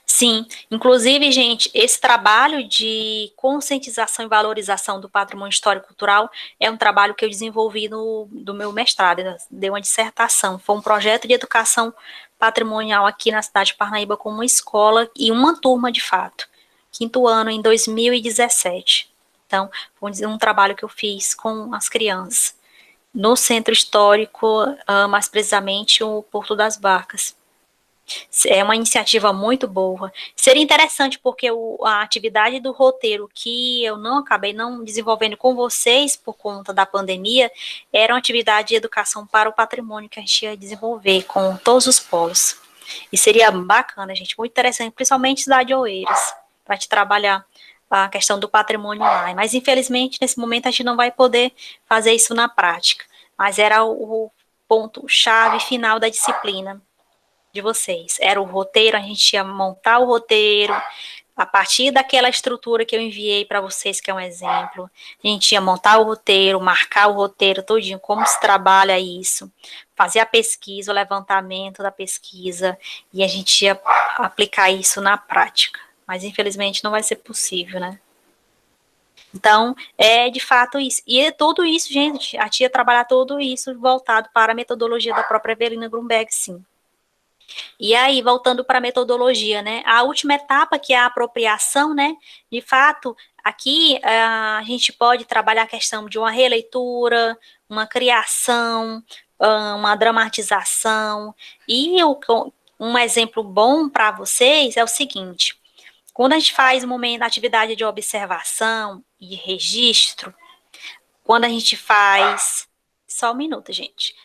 Sim, inclusive, gente, esse trabalho de conscientização e valorização do patrimônio histórico e cultural é um trabalho que eu desenvolvi do meu mestrado, dei uma dissertação, foi um projeto de educação patrimonial aqui na cidade de Parnaíba com uma escola e uma turma de fato, 5º ano em 2017. Então, foi um trabalho que eu fiz com as crianças, no centro histórico, mais precisamente o Porto das Barcas. É uma iniciativa muito boa. Seria interessante porque a atividade do roteiro que eu não acabei não desenvolvendo com vocês por conta da pandemia era uma atividade de educação para o patrimônio que a gente ia desenvolver com todos os polos. E seria bacana, gente, muito interessante, principalmente cidade de Oeiras, para te trabalhar a questão do patrimônio lá. Mas infelizmente nesse momento a gente não vai poder fazer isso na prática. Mas era o ponto chave final da disciplina. de vocês? Era o roteiro, a gente ia montar o roteiro, a partir daquela estrutura que eu enviei para vocês, que é um exemplo, a gente ia montar o roteiro, marcar o roteiro todinho, como se trabalha isso, fazer a pesquisa, o levantamento da pesquisa, e a gente ia aplicar isso na prática. Mas, infelizmente, não vai ser possível, né? Então, é de fato isso. E é tudo isso, gente, a tia trabalhar tudo isso voltado para a metodologia da própria Evelina Grunberg, sim. E aí, voltando para a metodologia, né? A última etapa, que é a apropriação, né? De fato, aqui a gente pode trabalhar a questão de uma releitura, uma criação, uma dramatização. E um exemplo bom para vocês é o seguinte: quando a gente faz um momento, atividade de observação e registro, quando a gente faz. Só um minuto, gente.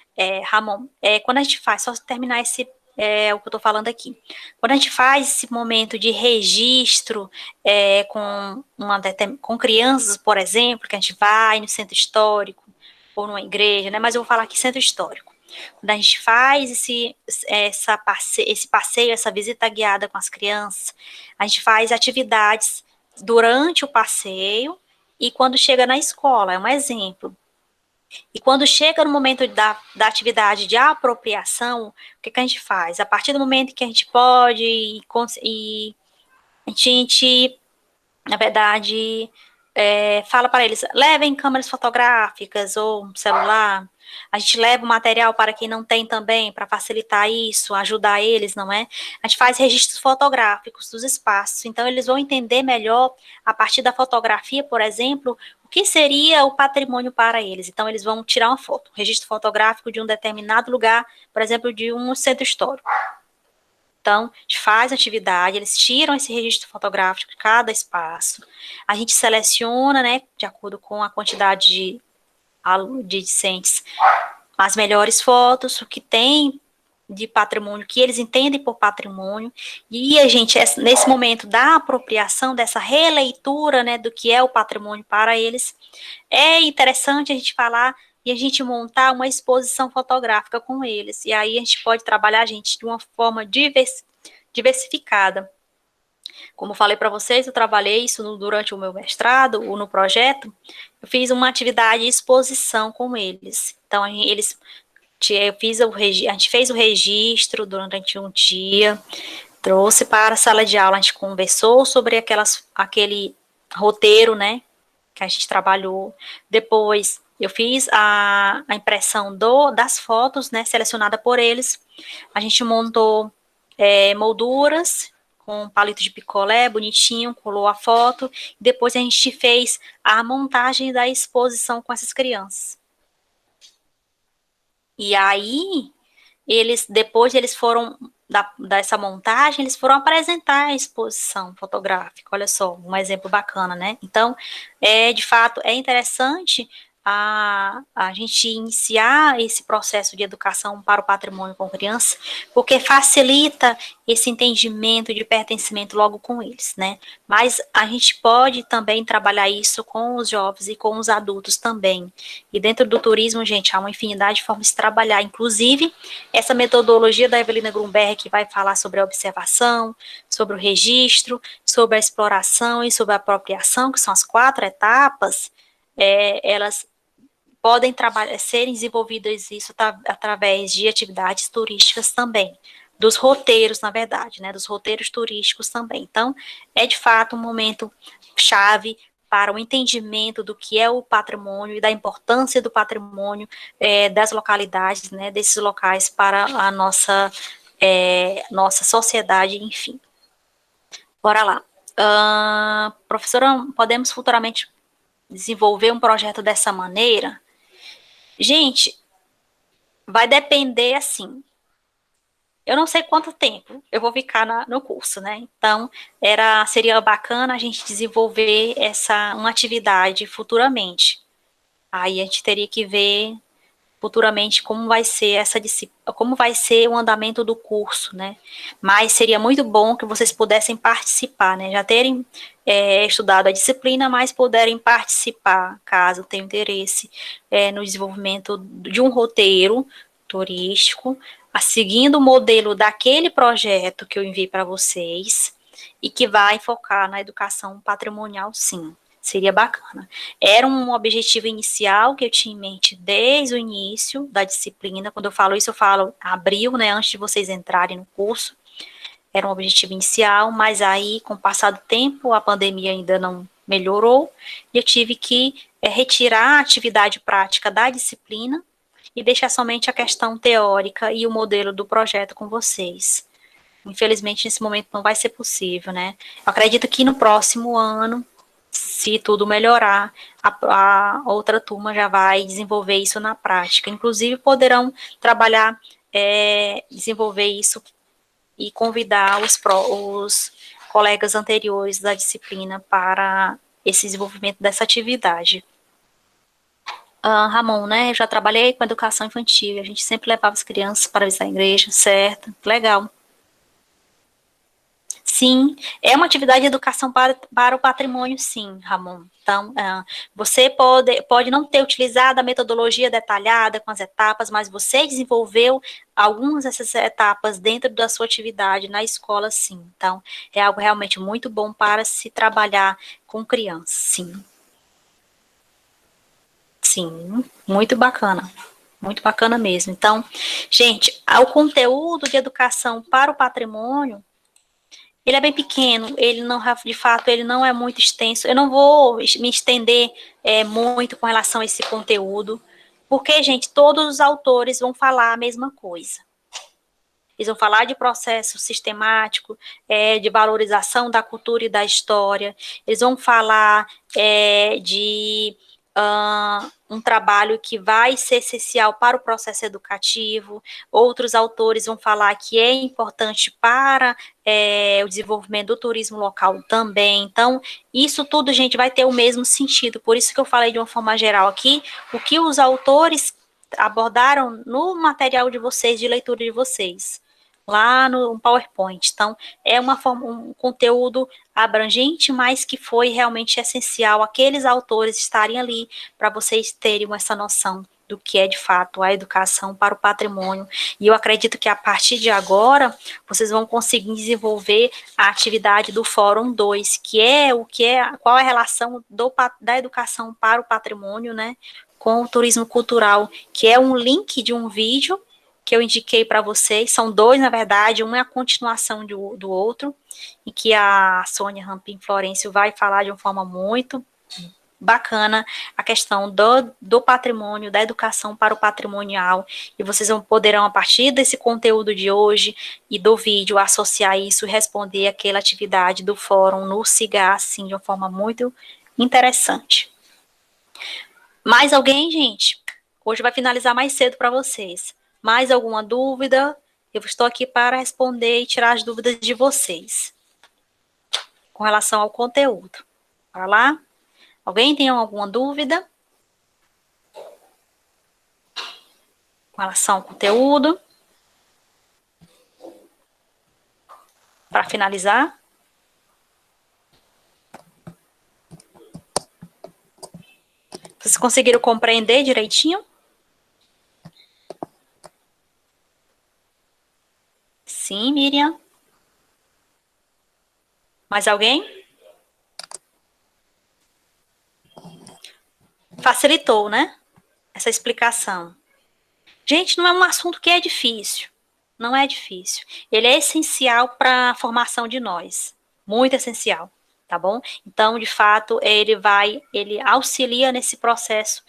Ramon, quando a gente faz, só terminar o que eu estou falando aqui. Quando a gente faz esse momento de registro com crianças, por exemplo, que a gente vai no centro histórico ou numa igreja, né? Mas eu vou falar aqui centro histórico. Quando a gente faz esse passeio, essa visita guiada com as crianças, a gente faz atividades durante o passeio e quando chega na escola, é um exemplo. E quando chega no momento da atividade de apropriação, o que a gente faz? A partir do momento que a gente pode e a gente, na verdade, fala para eles, levem câmeras fotográficas ou um celular, a gente leva o material para quem não tem também, para facilitar isso, ajudar eles, não é? A gente faz registros fotográficos dos espaços, então eles vão entender melhor, a partir da fotografia, por exemplo, o que seria o patrimônio para eles. Então eles vão tirar uma foto, um registro fotográfico de um determinado lugar, por exemplo, de um centro histórico. Então, a gente faz atividade, eles tiram esse registro fotográfico de cada espaço, a gente seleciona, né, de acordo com a quantidade de discentes, as melhores fotos, o que tem de patrimônio, que eles entendem por patrimônio, e a gente, nesse momento da apropriação, dessa releitura, né, do que é o patrimônio para eles, é interessante a gente falar e a gente montar uma exposição fotográfica com eles, e aí a gente pode trabalhar, gente, de uma forma diversificada. Como falei para vocês, eu trabalhei isso durante o meu mestrado, ou no projeto, eu fiz uma atividade de exposição com eles. Então, a gente fez o registro durante um dia, trouxe para a sala de aula, a gente conversou sobre aquele roteiro, né, que a gente trabalhou. Depois, eu fiz a impressão das fotos, né, selecionada por eles. A gente montou molduras com palito de picolé, bonitinho, colou a foto. Depois a gente fez a montagem da exposição com essas crianças. E aí, depois eles foram, dessa montagem, eles foram apresentar a exposição fotográfica. Olha só, um exemplo bacana, né? Então, de fato, é interessante a gente iniciar esse processo de educação para o patrimônio com crianças, porque facilita esse entendimento de pertencimento logo com eles, né? Mas a gente pode também trabalhar isso com os jovens e com os adultos também. E dentro do turismo, gente, há uma infinidade de formas de trabalhar, inclusive essa metodologia da Evelina Grunberg, que vai falar sobre a observação, sobre o registro, sobre a exploração e sobre a apropriação, que são as 4 etapas, elas podem serem desenvolvidas isso através de atividades turísticas também, dos roteiros, na verdade, né, dos roteiros turísticos também. Então, é de fato um momento chave para o entendimento do que é o patrimônio e da importância do patrimônio das localidades, né, desses locais para a nossa sociedade, enfim. Bora lá. Professora, podemos futuramente desenvolver um projeto dessa maneira? Gente, vai depender, assim, eu não sei quanto tempo eu vou ficar no curso, né? Então, seria bacana a gente desenvolver uma atividade futuramente. Aí a gente teria que ver futuramente como vai ser como vai ser o andamento do curso, né? Mas seria muito bom que vocês pudessem participar, né? Já terem estudado a disciplina, mas puderem participar, caso tenham interesse, no desenvolvimento de um roteiro turístico, seguindo o modelo daquele projeto que eu enviei para vocês e que vai focar na educação patrimonial, sim. Seria bacana. Era um objetivo inicial que eu tinha em mente desde o início da disciplina. Quando eu falo isso, eu falo abril, né, antes de vocês entrarem no curso. Era um objetivo inicial, mas aí, com o passar do tempo, a pandemia ainda não melhorou e eu tive que retirar a atividade prática da disciplina e deixar somente a questão teórica e o modelo do projeto com vocês. Infelizmente, nesse momento não vai ser possível, né? Eu acredito que no próximo ano, se tudo melhorar, a outra turma já vai desenvolver isso na prática. Inclusive, poderão trabalhar, desenvolver isso e convidar os colegas anteriores da disciplina para esse desenvolvimento dessa atividade. Ramon, né? Eu já trabalhei com educação infantil, a gente sempre levava as crianças para visitar a igreja, certo? Legal. Sim, é uma atividade de educação para o patrimônio, sim, Ramon. Então, você pode não ter utilizado a metodologia detalhada com as etapas, mas você desenvolveu algumas dessas etapas dentro da sua atividade na escola, sim. Então, é algo realmente muito bom para se trabalhar com crianças, sim. Sim, muito bacana mesmo. Então, gente, o conteúdo de educação para o patrimônio ele é bem pequeno, ele não, de fato, ele não é muito extenso. Eu não vou me estender muito com relação a esse conteúdo, porque, gente, todos os autores vão falar a mesma coisa. Eles vão falar de processo sistemático, de valorização da cultura e da história. Eles vão falar de um trabalho que vai ser essencial para o processo educativo. Outros autores vão falar que é importante para o desenvolvimento do turismo local também. Então, isso tudo, gente, vai ter o mesmo sentido. Por isso que eu falei de uma forma geral aqui, o que os autores abordaram no material de vocês, de leitura de vocês lá no PowerPoint. Então, é um conteúdo abrangente, mas que foi realmente essencial aqueles autores estarem ali para vocês terem essa noção do que é de fato a educação para o patrimônio. E eu acredito que a partir de agora vocês vão conseguir desenvolver a atividade do Fórum 2, qual é a relação da educação para o patrimônio, né, com o turismo cultural, que é um link de um vídeo que eu indiquei para vocês, são dois, na verdade, um é a continuação do outro, em que a Sônia Rampim Florencio vai falar de uma forma muito bacana a questão do patrimônio, da educação para o patrimonial, e vocês poderão, a partir desse conteúdo de hoje e do vídeo, associar isso e responder aquela atividade do fórum no CIGA, assim, de uma forma muito interessante. Mais alguém, gente? Hoje vai finalizar mais cedo para vocês. Mais alguma dúvida? Eu estou aqui para responder e tirar as dúvidas de vocês com relação ao conteúdo. Bora lá? Alguém tem alguma dúvida com relação ao conteúdo? Para finalizar? Vocês conseguiram compreender direitinho? Sim, Miriam. Mais alguém? Facilitou, né? Essa explicação. Gente, não é um assunto que é difícil. Não é difícil. Ele é essencial para a formação de nós. Muito essencial, tá bom? Então, de fato, ele auxilia nesse processo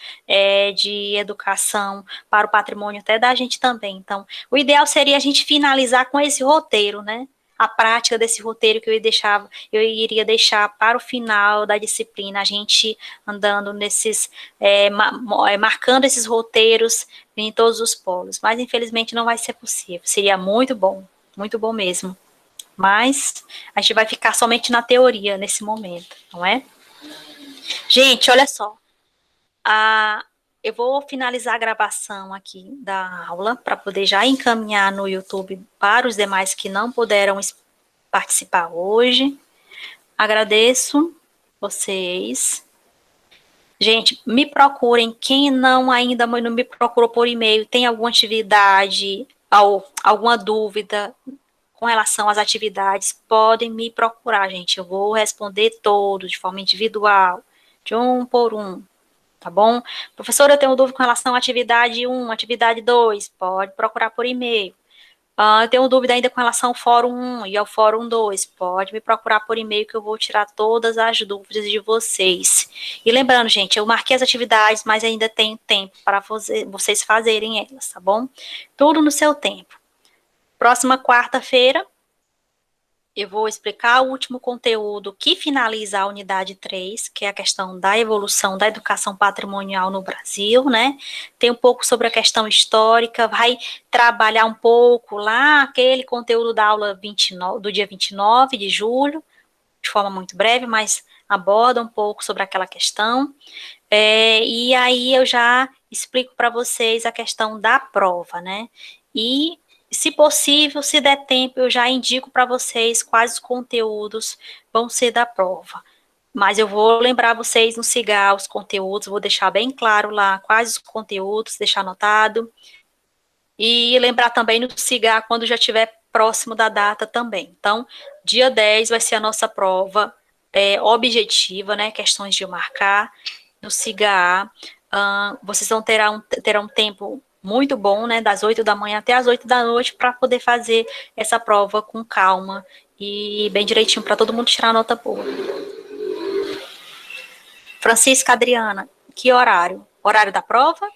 de educação para o patrimônio até da gente também. Então, o ideal seria a gente finalizar com esse roteiro, né? A prática desse roteiro que eu iria deixar para o final da disciplina, a gente andando marcando esses roteiros em todos os polos, mas infelizmente não vai ser possível. Seria muito bom mesmo. Mas a gente vai ficar somente na teoria nesse momento, não é? Gente, olha só. Eu vou finalizar a gravação aqui da aula para poder já encaminhar no YouTube para os demais que não puderam participar hoje. Agradeço vocês. Gente, me procurem. Quem ainda não me procurou por e-mail, tem alguma atividade alguma dúvida com relação às atividades, podem me procurar, gente. Eu vou responder todos de forma individual, de um por um, tá bom? Professora, eu tenho dúvida com relação à atividade 1, atividade 2, pode procurar por e-mail. Eu tenho dúvida ainda com relação ao Fórum 1 e ao Fórum 2. Pode me procurar por e-mail que eu vou tirar todas as dúvidas de vocês. E lembrando, gente, eu marquei as atividades, mas ainda tem tempo para vocês fazerem elas, tá bom? Tudo no seu tempo. Próxima quarta-feira, eu vou explicar o último conteúdo que finaliza a unidade 3, que é a questão da evolução da educação patrimonial no Brasil, né? Tem um pouco sobre a questão histórica, vai trabalhar um pouco lá aquele conteúdo da aula 29, do dia 29 de julho, de forma muito breve, mas aborda um pouco sobre aquela questão. E aí eu já explico para vocês a questão da prova, né? E, se possível, se der tempo, eu já indico para vocês quais os conteúdos vão ser da prova. Mas eu vou lembrar vocês no SIGA os conteúdos, vou deixar bem claro lá quais os conteúdos, deixar anotado. E lembrar também no SIGA quando já estiver próximo da data também. Então, dia 10 vai ser a nossa prova objetiva, né? Questões de marcar no SIGA. Vocês terão um tempo muito bom, né? Das 8 da manhã até as 8 da noite para poder fazer essa prova com calma e bem direitinho para todo mundo tirar a nota boa. Francisca Adriana, que horário? Horário da prova?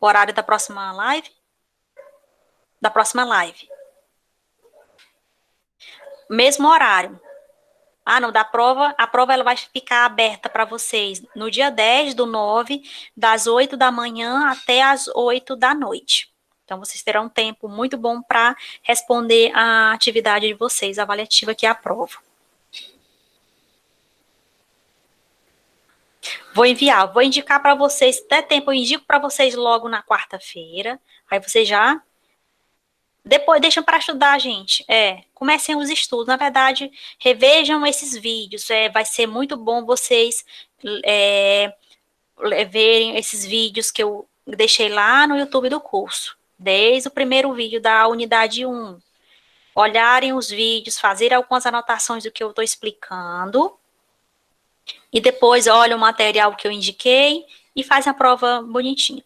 Horário da próxima live? Da próxima live. Mesmo horário. Não, da prova, a prova ela vai ficar aberta para vocês no dia 10/9, das 8 da manhã até as 8 da noite. Então, vocês terão um tempo muito bom para responder a atividade de vocês, a avaliativa, que é a prova. Vou indicar para vocês, se der tempo, eu indico para vocês logo na quarta-feira, aí vocês já depois deixam para estudar, gente. Comecem os estudos. Na verdade, revejam esses vídeos. Vai ser muito bom vocês verem esses vídeos que eu deixei lá no YouTube do curso. Desde o primeiro vídeo da unidade 1. Olharem os vídeos, fazer algumas anotações do que eu estou explicando. E depois olham o material que eu indiquei e fazem a prova bonitinho.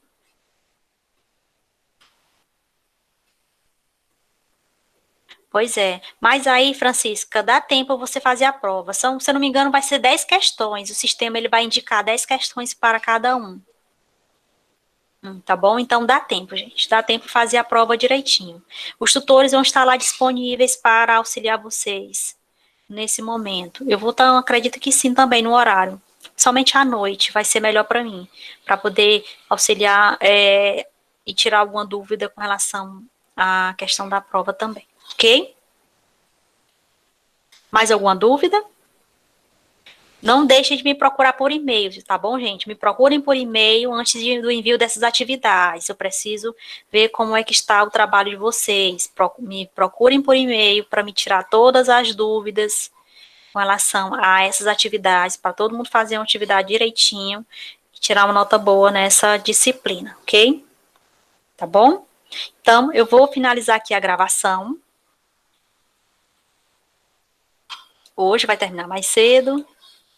Pois é. Mas aí, Francisca, dá tempo você fazer a prova. Se eu não me engano, vai ser 10 questões. O sistema ele vai indicar 10 questões para cada um. Tá bom? Então dá tempo, gente. Dá tempo de fazer a prova direitinho. Os tutores vão estar lá disponíveis para auxiliar vocês nesse momento. Eu vou estar, acredito que sim, também no horário. Somente à noite vai ser melhor para mim, para poder auxiliar e tirar alguma dúvida com relação à questão da prova também. Ok? Mais alguma dúvida? Não deixem de me procurar por e-mail, tá bom, gente? Me procurem por e-mail antes do envio dessas atividades. Eu preciso ver como é que está o trabalho de vocês. Me procurem por e-mail para me tirar todas as dúvidas com relação a essas atividades, para todo mundo fazer uma atividade direitinho e tirar uma nota boa nessa disciplina, ok? Tá bom? Então, eu vou finalizar aqui a gravação. Hoje vai terminar mais cedo.